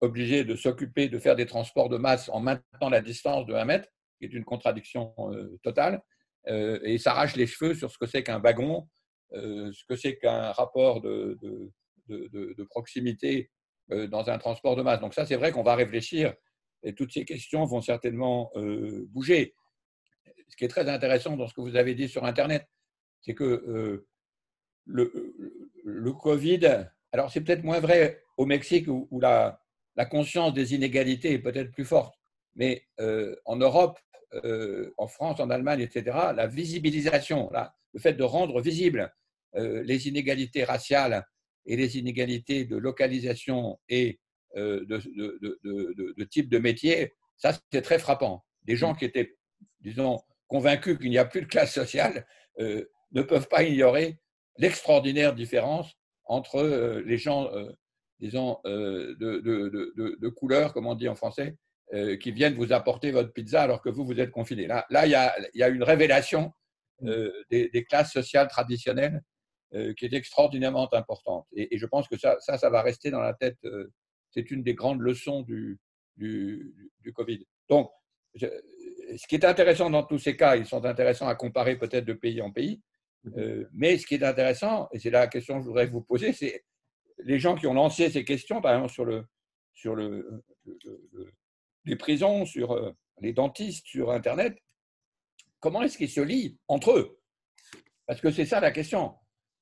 obligés de s'occuper de faire des transports de masse en maintenant la distance de 1 mètre, qui est une contradiction totale, et s'arrachent les cheveux sur ce que c'est qu'un wagon, ce que c'est qu'un rapport de proximité dans un transport de masse. Donc ça, c'est vrai qu'on va réfléchir et toutes ces questions vont certainement bouger. Ce qui est très intéressant dans ce que vous avez dit sur Internet, c'est que le Covid, alors c'est peut-être moins vrai au Mexique où la conscience des inégalités est peut-être plus forte, mais en Europe, en France, en Allemagne, etc., la visibilisation, le fait de rendre visibles les inégalités raciales et les inégalités de localisation et de type de métier, ça c'est très frappant. Des gens qui étaient, disons, convaincus qu'il n'y a plus de classe sociale ne peuvent pas ignorer l'extraordinaire différence entre les gens, disons, de couleur, comme on dit en français, qui viennent vous apporter votre pizza alors que vous êtes confiné. Là, il y a une révélation des classes sociales traditionnelles qui est extraordinairement importante. Et je pense que ça va rester dans la tête. C'est une des grandes leçons du Covid. Donc, ce qui est intéressant dans tous ces cas, ils sont intéressants à comparer peut-être de pays en pays, mais ce qui est intéressant, et c'est la question que je voudrais vous poser, c'est les gens qui ont lancé ces questions, par exemple sur les prisons, sur les dentistes, sur Internet, comment est-ce qu'ils se lient entre eux? Parce que c'est ça la question.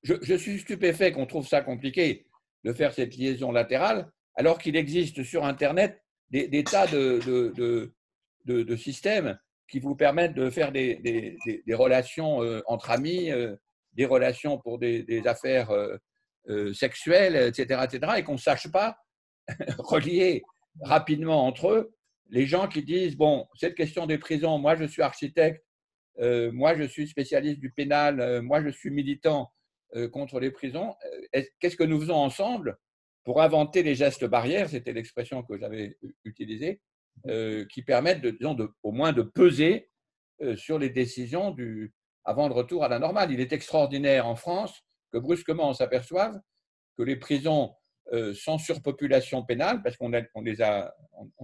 Je suis stupéfait qu'on trouve ça compliqué de faire cette liaison latérale, alors qu'il existe sur Internet des tas de systèmes qui vous permettent de faire des relations entre amis, des relations pour des affaires sexuelles, etc., et qu'on ne sache pas relier rapidement entre eux les gens qui disent, bon, cette question des prisons, moi je suis architecte, moi je suis spécialiste du pénal, moi je suis militant contre les prisons, qu'est-ce que nous faisons ensemble pour inventer les gestes barrières, c'était l'expression que j'avais utilisée, qui permettent au moins de peser sur les décisions avant le retour à la normale. Il est extraordinaire en France que brusquement on s'aperçoive que les prisons sans surpopulation pénale, parce qu'on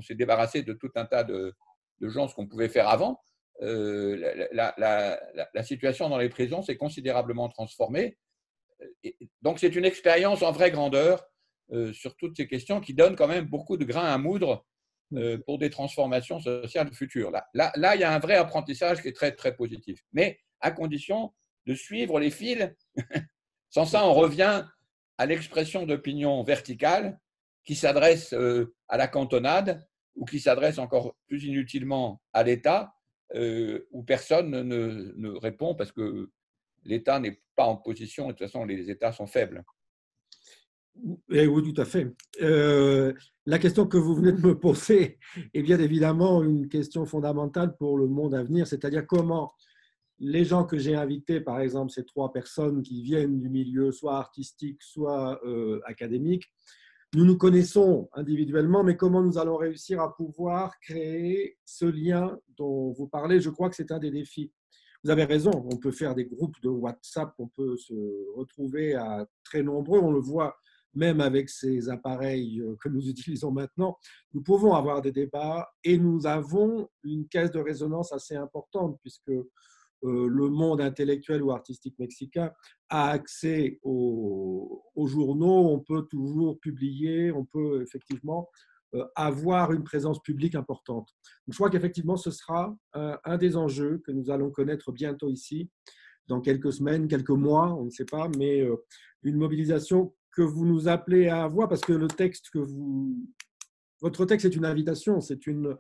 s'est débarrassé de tout un tas de gens, ce qu'on pouvait faire avant, la situation dans les prisons s'est considérablement transformée. Et donc c'est une expérience en vraie grandeur sur toutes ces questions qui donne quand même beaucoup de grains à moudre pour des transformations sociales futures. Là, il y a un vrai apprentissage qui est très, très positif, mais à condition de suivre les fils. Sans ça, on revient à l'expression d'opinion verticale qui s'adresse à la cantonade ou qui s'adresse encore plus inutilement à l'État, où personne ne répond parce que l'État n'est pas en position, et de toute façon, les États sont faibles. Oui, tout à fait. La question que vous venez de me poser est bien évidemment une question fondamentale pour le monde à venir, c'est-à-dire comment les gens que j'ai invités, par exemple ces 3 personnes qui viennent du milieu soit artistique, soit académique, nous nous connaissons individuellement, mais comment nous allons réussir à pouvoir créer ce lien dont vous parlez? Je crois que c'est un des défis. Vous avez raison, on peut faire des groupes de WhatsApp, on peut se retrouver à très nombreux, on le voit même avec ces appareils que nous utilisons maintenant. Nous pouvons avoir des débats et nous avons une caisse de résonance assez importante puisque le monde intellectuel ou artistique mexicain a accès aux journaux, on peut toujours publier, on peut effectivement avoir une présence publique importante. Je crois qu'effectivement, ce sera un des enjeux que nous allons connaître bientôt ici, dans quelques semaines, quelques mois, on ne sait pas, mais une mobilisation que vous nous appelez à avoir, parce que le texte que votre texte est une invitation, c'est une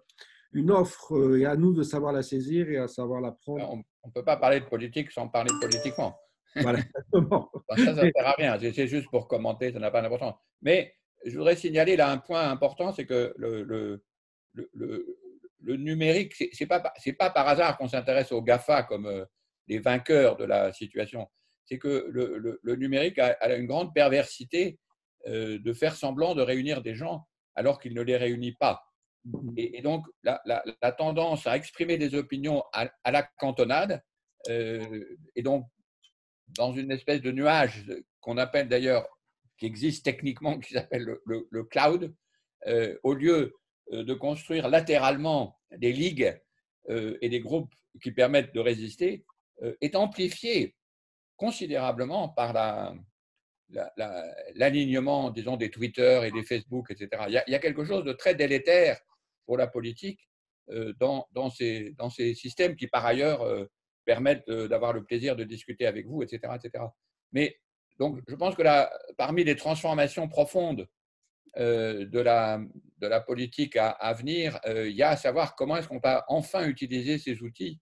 offre, et à nous de savoir la saisir et à savoir la prendre. On ne peut pas parler de politique sans parler politiquement. Voilà, exactement. Ça ne sert à rien. C'est juste pour commenter, ça n'a pas d'importance. Mais je voudrais signaler là un point important, c'est que le numérique, ce n'est pas par hasard qu'on s'intéresse aux GAFA comme les vainqueurs de la situation. C'est que le numérique a une grande perversité de faire semblant de réunir des gens alors qu'il ne les réunit pas. Et donc, la tendance à exprimer des opinions à la cantonade, et donc dans une espèce de nuage qu'on appelle d'ailleurs, qui existe techniquement, qui s'appelle le cloud, au lieu de construire latéralement des ligues et des groupes qui permettent de résister, est amplifié considérablement par l'alignement, disons, des Twitter et des Facebook, etc. Il y a quelque chose de très délétère pour la politique dans ces systèmes qui, par ailleurs, permettent d'avoir le plaisir de discuter avec vous, etc., etc. Mais donc, je pense que parmi les transformations profondes de la politique à venir, il y a à savoir comment est-ce qu'on va enfin utiliser ces outils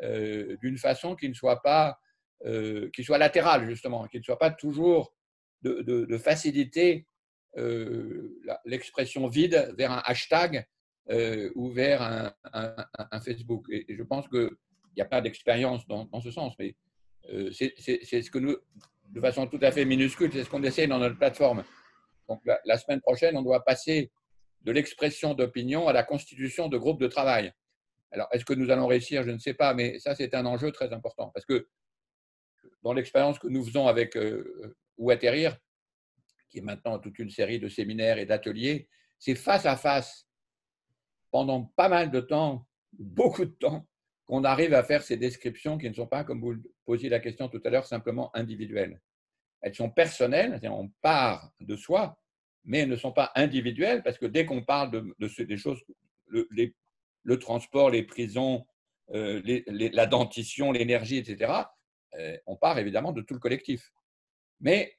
d'une façon qui ne soit pas qui soit latérale, justement, qui ne soit pas toujours de faciliter l'expression vide vers un hashtag ou vers un Facebook. Et je pense qu'il n'y a pas d'expérience dans ce sens, mais c'est ce que nous, de façon tout à fait minuscule, c'est ce qu'on essaie dans notre plateforme. Donc la semaine prochaine, on doit passer de l'expression d'opinion à la constitution de groupes de travail. Alors, est-ce que nous allons réussir? Je ne sais pas, mais ça, c'est un enjeu très important. Parce que dans l'expérience que nous faisons avec Où atterrir, qui est maintenant toute une série de séminaires et d'ateliers, c'est face à face, pendant pas mal de temps, beaucoup de temps, qu'on arrive à faire ces descriptions qui ne sont pas, comme vous posiez la question tout à l'heure, simplement individuelles. Elles sont personnelles, c'est-à-dire on part de soi, mais elles ne sont pas individuelles, parce que dès qu'on parle des choses, le transport, les prisons, la dentition, l'énergie, etc., on part évidemment de tout le collectif. Mais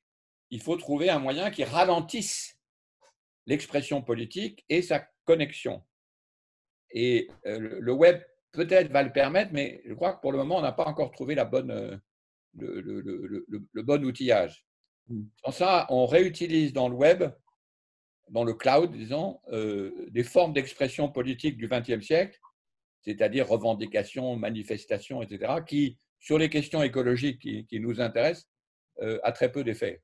il faut trouver un moyen qui ralentisse l'expression politique et sa connexion. Et le web peut-être va le permettre, mais je crois que pour le moment, on n'a pas encore trouvé le bon outillage. Sans ça, on réutilise dans le web, dans le cloud, disons, des formes d'expression politique du XXe siècle, c'est-à-dire revendications, manifestations, etc., qui, sur les questions écologiques qui nous intéressent, ont très peu d'effets.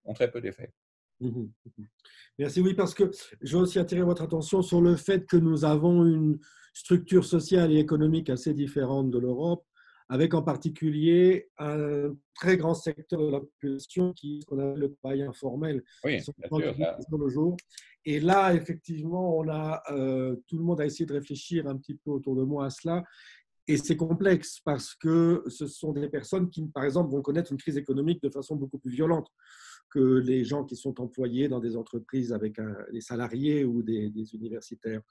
Merci, oui, parce que je veux aussi attirer votre attention sur le fait que nous avons une structure sociale et économique assez différente de l'Europe, avec en particulier un très grand secteur de la population qui est ce qu'on appelle le travail informel. Oui, bien sûr, le jour. Et là, effectivement, tout le monde a essayé de réfléchir un petit peu autour de moi à cela. Et c'est complexe parce que ce sont des personnes qui, par exemple, vont connaître une crise économique de façon beaucoup plus violente que les gens qui sont employés dans des entreprises avec des salariés ou des universitaires.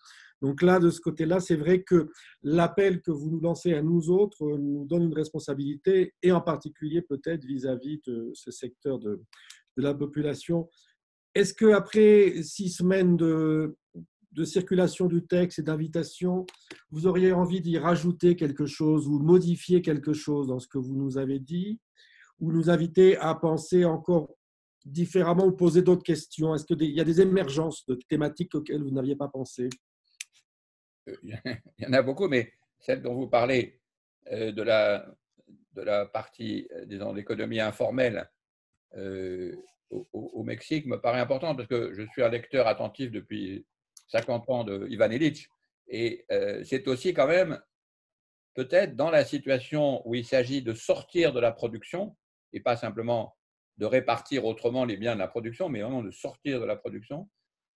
Donc là, de ce côté-là, c'est vrai que l'appel que vous nous lancez à nous autres nous donne une responsabilité, et en particulier peut-être vis-à-vis de ce secteur de la population. Est-ce qu'après 6 semaines de circulation du texte et d'invitation, vous auriez envie d'y rajouter quelque chose ou modifier quelque chose dans ce que vous nous avez dit, ou nous inviter à penser encore différemment ou poser d'autres questions? Est-ce qu'il y a des émergences de thématiques auxquelles vous n'aviez pas pensé? Il y en a beaucoup, mais celle dont vous parlez de la partie, disons, d'économie informelle au Mexique me paraît importante parce que je suis un lecteur attentif depuis 50 ans de Ivan Illich. Et c'est aussi quand même peut-être dans la situation où il s'agit de sortir de la production et pas simplement de répartir autrement les biens de la production, mais vraiment de sortir de la production,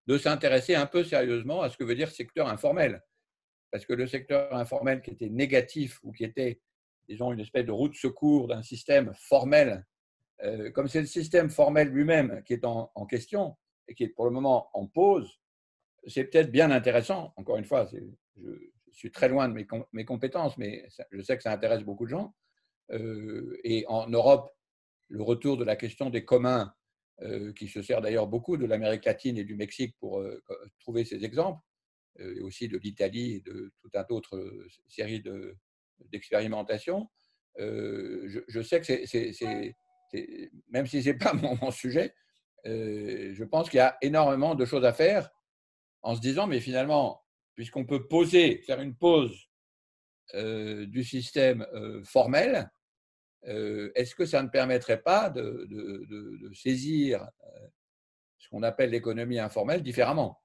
de s'intéresser un peu sérieusement à ce que veut dire secteur informel. Parce que le secteur informel qui était négatif ou qui était, disons, une espèce de roue de secours d'un système formel, comme c'est le système formel lui-même qui est en question et qui est pour le moment en pause, c'est peut-être bien intéressant. Encore une fois, je suis très loin de mes compétences, mais je sais que ça intéresse beaucoup de gens. Et en Europe, le retour de la question des communs, qui se sert d'ailleurs beaucoup de l'Amérique latine et du Mexique pour trouver ces exemples, et aussi de l'Italie et de tout un autre série d'expérimentations. Je sais que même si ce n'est pas mon sujet, je pense qu'il y a énormément de choses à faire en se disant, mais finalement, puisqu'on peut faire une pause du système formel, est-ce que ça ne permettrait pas de saisir ce qu'on appelle l'économie informelle différemment?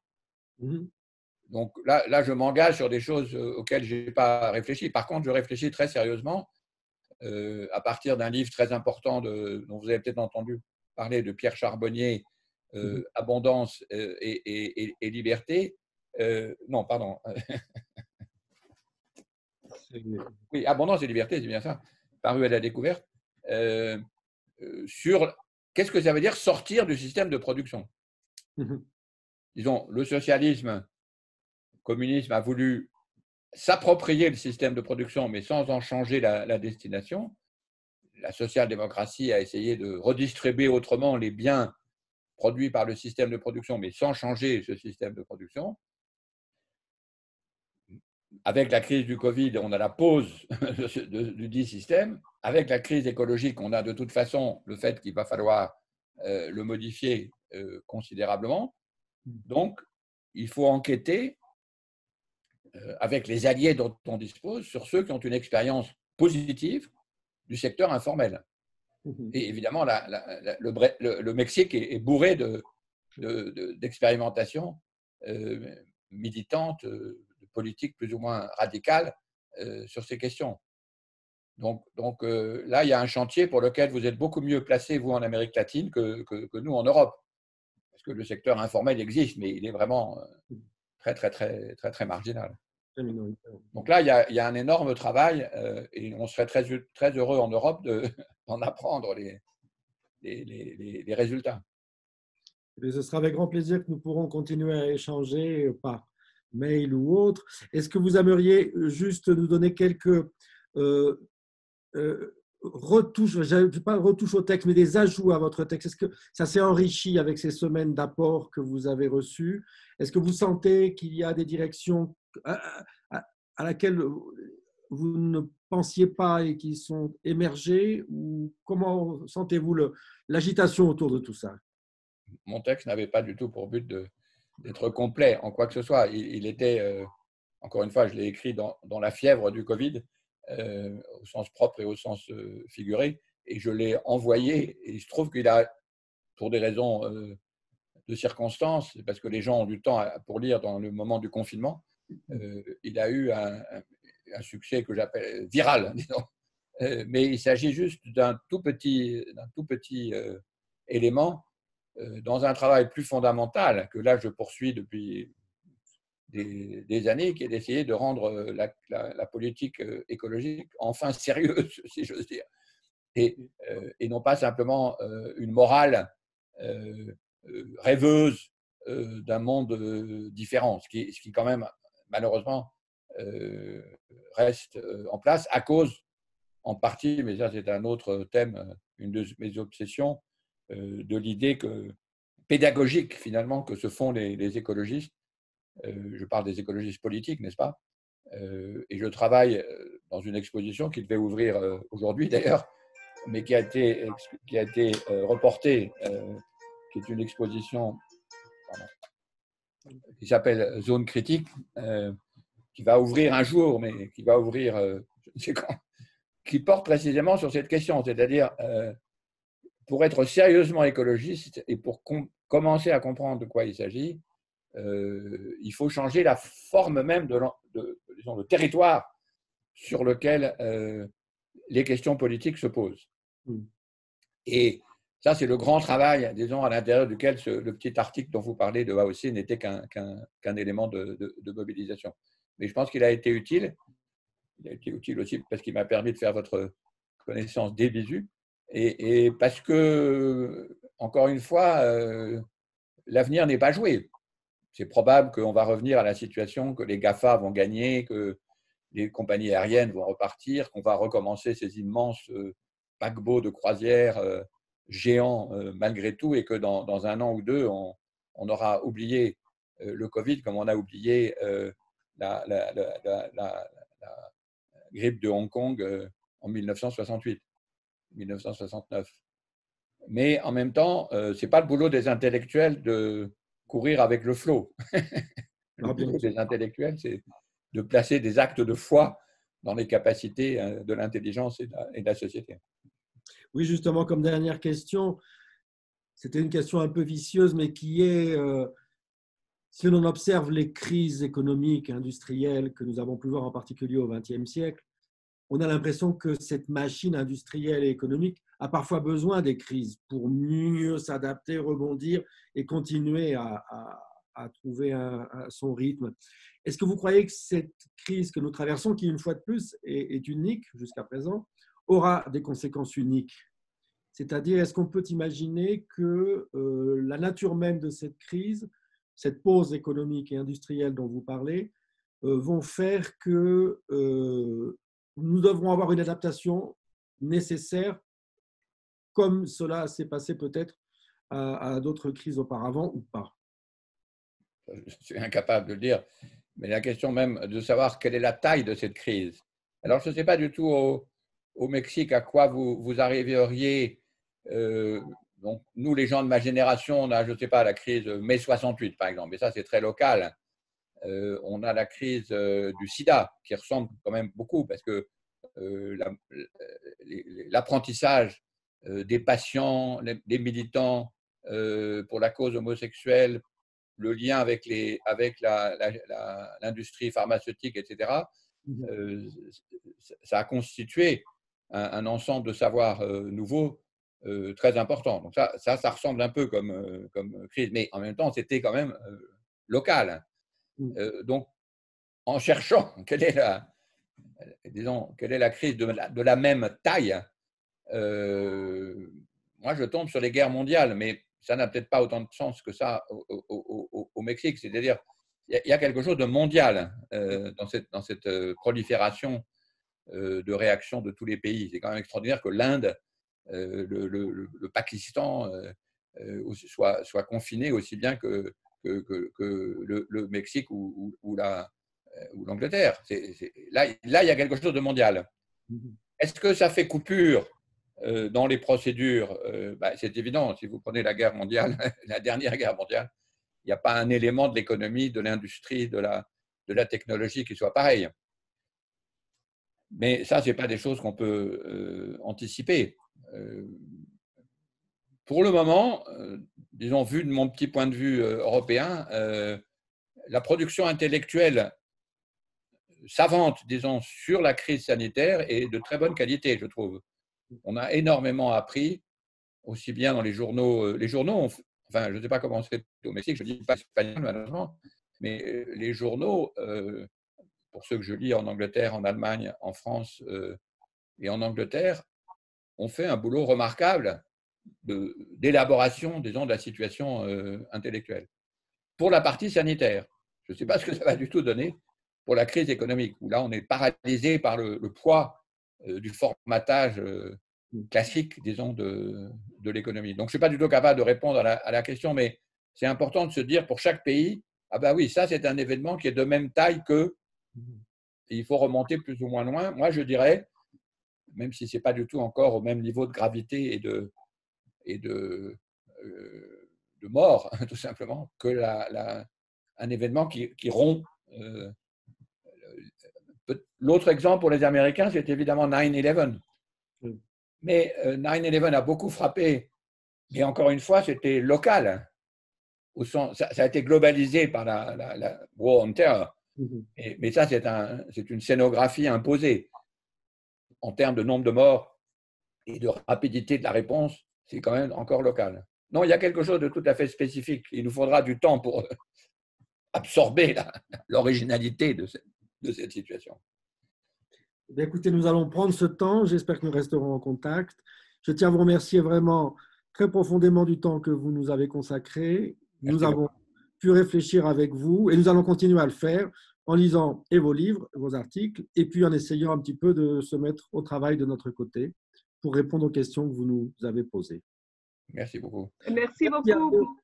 Donc là, je m'engage sur des choses auxquelles je n'ai pas réfléchi. Par contre, je réfléchis très sérieusement à partir d'un livre très important dont vous avez peut-être entendu parler, de Pierre Charbonnier, Abondance et liberté. Non, pardon. Oui, Abondance et liberté, c'est bien ça, paru à la découverte, sur qu'est-ce que ça veut dire sortir du système de production. Disons, le socialisme, le communisme a voulu s'approprier le système de production, mais sans en changer la destination. La social-démocratie a essayé de redistribuer autrement les biens produits par le système de production, mais sans changer ce système de production. Avec la crise du Covid, on a la pause du dit système. Avec la crise écologique, on a de toute façon le fait qu'il va falloir le modifier considérablement. Donc, il faut enquêter avec les alliés dont on dispose sur ceux qui ont une expérience positive du secteur informel. Et évidemment, le Mexique est bourré d'expérimentations militantes, de politiques plus ou moins radicales sur ces questions. Donc là, il y a un chantier pour lequel vous êtes beaucoup mieux placé, vous, en Amérique latine, que nous en Europe. Parce que le secteur informel existe, mais il est vraiment très, très, très, très, très marginal. Donc là, il y a un énorme travail et on serait très, très heureux en Europe d'en apprendre les résultats. Et ce sera avec grand plaisir que nous pourrons continuer à échanger par mail ou autre. Est-ce que vous aimeriez juste nous donner quelques retouches, pas retouches au texte, mais des ajouts à votre texte? Est-ce que ça s'est enrichi avec ces semaines d'apport que vous avez reçues? Est-ce que vous sentez qu'il y a des directions à laquelle vous ne pensiez pas et qui sont émergées? Ou comment sentez-vous l'agitation autour de tout ça? Mon texte n'avait pas du tout pour but d'être complet en quoi que ce soit. Il était, encore une fois, je l'ai écrit dans la fièvre du Covid, au sens propre et au sens figuré, et je l'ai envoyé. Et il se trouve qu'il a, pour des raisons de circonstances, parce que les gens ont du temps pour lire dans le moment du confinement, il a eu un succès que j'appelle viral, disons. Mais il s'agit juste d'un tout petit élément dans un travail plus fondamental que là je poursuis depuis des années, qui est d'essayer de rendre la politique écologique enfin sérieuse, si j'ose dire, et non pas simplement une morale rêveuse d'un monde différent, ce qui quand même malheureusement reste en place à cause, en partie, mais ça c'est un autre thème, une de mes obsessions, de l'idée pédagogique finalement que se font les écologistes. Je parle des écologistes politiques, n'est-ce pas? Et je travaille dans une exposition qui devait ouvrir aujourd'hui d'ailleurs, mais qui a été reportée qui est une exposition qui s'appelle Zone critique, qui va ouvrir un jour, mais qui va ouvrir, je ne sais quand, qui porte précisément sur cette question, c'est-à-dire pour être sérieusement écologiste et pour commencer à comprendre de quoi il s'agit, il faut changer la forme même disons, le territoire sur lequel les questions politiques se posent. Et ça, c'est le grand travail, disons, à l'intérieur duquel le petit article dont vous parlez de AOC n'était qu'un élément de mobilisation. Mais je pense qu'il a été utile. Il a été utile aussi parce qu'il m'a permis de faire votre connaissance des visu. Et parce que, encore une fois, l'avenir n'est pas joué. C'est probable qu'on va revenir à la situation que les GAFA vont gagner, que les compagnies aériennes vont repartir, qu'on va recommencer ces immenses paquebots de croisière géants malgré tout, et que dans un an ou deux, on aura oublié le Covid comme on a oublié la grippe de Hong Kong en 1968, 1969. Mais en même temps, ce n'est pas le boulot des intellectuels de courir avec le flot. Le boulot des intellectuels, c'est de placer des actes de foi dans les capacités de l'intelligence et de la société. Oui, justement, comme dernière question, c'était une question un peu vicieuse, mais qui est, si l'on observe les crises économiques, industrielles que nous avons pu voir en particulier au XXe siècle, on a l'impression que cette machine industrielle et économique a parfois besoin des crises pour mieux s'adapter, rebondir et continuer à trouver son rythme. Est-ce que vous croyez que cette crise que nous traversons, qui une fois de plus est unique jusqu'à présent, aura des conséquences uniques? C'est-à-dire, est-ce qu'on peut imaginer que la nature même de cette crise, cette pause économique et industrielle dont vous parlez, vont faire que nous devrons avoir une adaptation nécessaire, comme cela s'est passé peut-être à d'autres crises auparavant ou pas? Je suis incapable de le dire, mais la question même de savoir quelle est la taille de cette crise. Alors, je ne sais pas du tout au Mexique à quoi vous arriveriez. Donc, nous, les gens de ma génération, on a, je ne sais pas, la crise mai 68, par exemple, mais ça, c'est très local. On a la crise du sida, qui ressemble quand même beaucoup, parce que l'apprentindage des patients, des militants pour la cause homosexuelle, le lien avec l'industrie pharmaceutique, etc., ça a constitué un ensemble de savoirs nouveaux très important. Donc ça ressemble un peu comme crise, mais en même temps, c'était quand même local. Donc, en cherchant quelle est la crise de la même taille, moi, je tombe sur les guerres mondiales, mais ça n'a peut-être pas autant de sens que ça au Mexique. C'est-à-dire, il y a quelque chose de mondial dans cette prolifération de réactions de tous les pays. C'est quand même extraordinaire que l'Inde, le Pakistan soient confinés aussi bien que le Mexique ou l'Angleterre. Là, il y a quelque chose de mondial. Est-ce que ça fait coupure dans les procédures? C'est évident, si vous prenez la guerre mondiale, la dernière guerre mondiale, il n'y a pas un élément de l'économie, de l'industrie, de la technologie qui soit pareil. Mais ça, ce n'est pas des choses qu'on peut anticiper. Pour le moment, disons, vu de mon petit point de vue européen, la production intellectuelle savante, disons, sur la crise sanitaire est de très bonne qualité, je trouve. On a énormément appris, aussi bien dans les journaux. Les journaux, enfin, je ne sais pas comment c'est au Mexique, je ne dis pas espagnol malheureusement, mais les journaux, pour ceux que je lis en Angleterre, en Allemagne, en France et en Angleterre, ont fait un boulot remarquable d'élaboration, disons, de la situation intellectuelle. Pour la partie sanitaire, je ne sais pas ce que ça va du tout donner pour la crise économique, où là, on est paralysé par le poids du formatage classique, disons, de l'économie. Donc, je ne suis pas du tout capable de répondre à la question, mais c'est important de se dire pour chaque pays, ah ben oui, ça, c'est un événement qui est de même taille que, et il faut remonter plus ou moins loin. Moi, je dirais, même si ce n'est pas du tout encore au même niveau de gravité et de mort, tout simplement, que un événement qui rompt. L'autre exemple pour les Américains, c'est évidemment 9/11. Mais 9/11 a beaucoup frappé, mais encore une fois, c'était local. Ça a été globalisé par la War on Terror. Mais ça, c'est une scénographie imposée. En termes de nombre de morts et de rapidité de la réponse, c'est quand même encore local. Non, il y a quelque chose de tout à fait spécifique. Il nous faudra du temps pour absorber l'originalité de cette situation. Écoutez, nous allons prendre ce temps. J'espère que nous resterons en contact. Je tiens à vous remercier vraiment très profondément du temps que vous nous avez consacré. Nous avons pu réfléchir avec vous et nous allons continuer à le faire en lisant et vos livres, vos articles, et puis en essayant un petit peu de se mettre au travail de notre côté pour répondre aux questions que vous nous avez posées. Merci beaucoup. Merci beaucoup.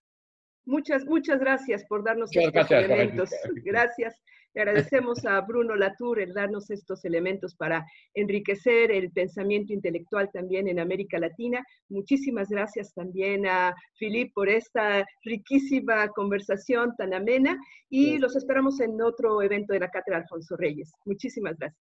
Muchas gracias por darnos estos elementos. Gracias. Le agradecemos a Bruno Latour el darnos estos elementos para enriquecer el pensamiento intelectual también en América Latina. Muchísimas gracias también a Philippe por esta riquísima conversación tan amena y los esperamos en otro evento de la Cátedra Alfonso Reyes. Muchísimas gracias.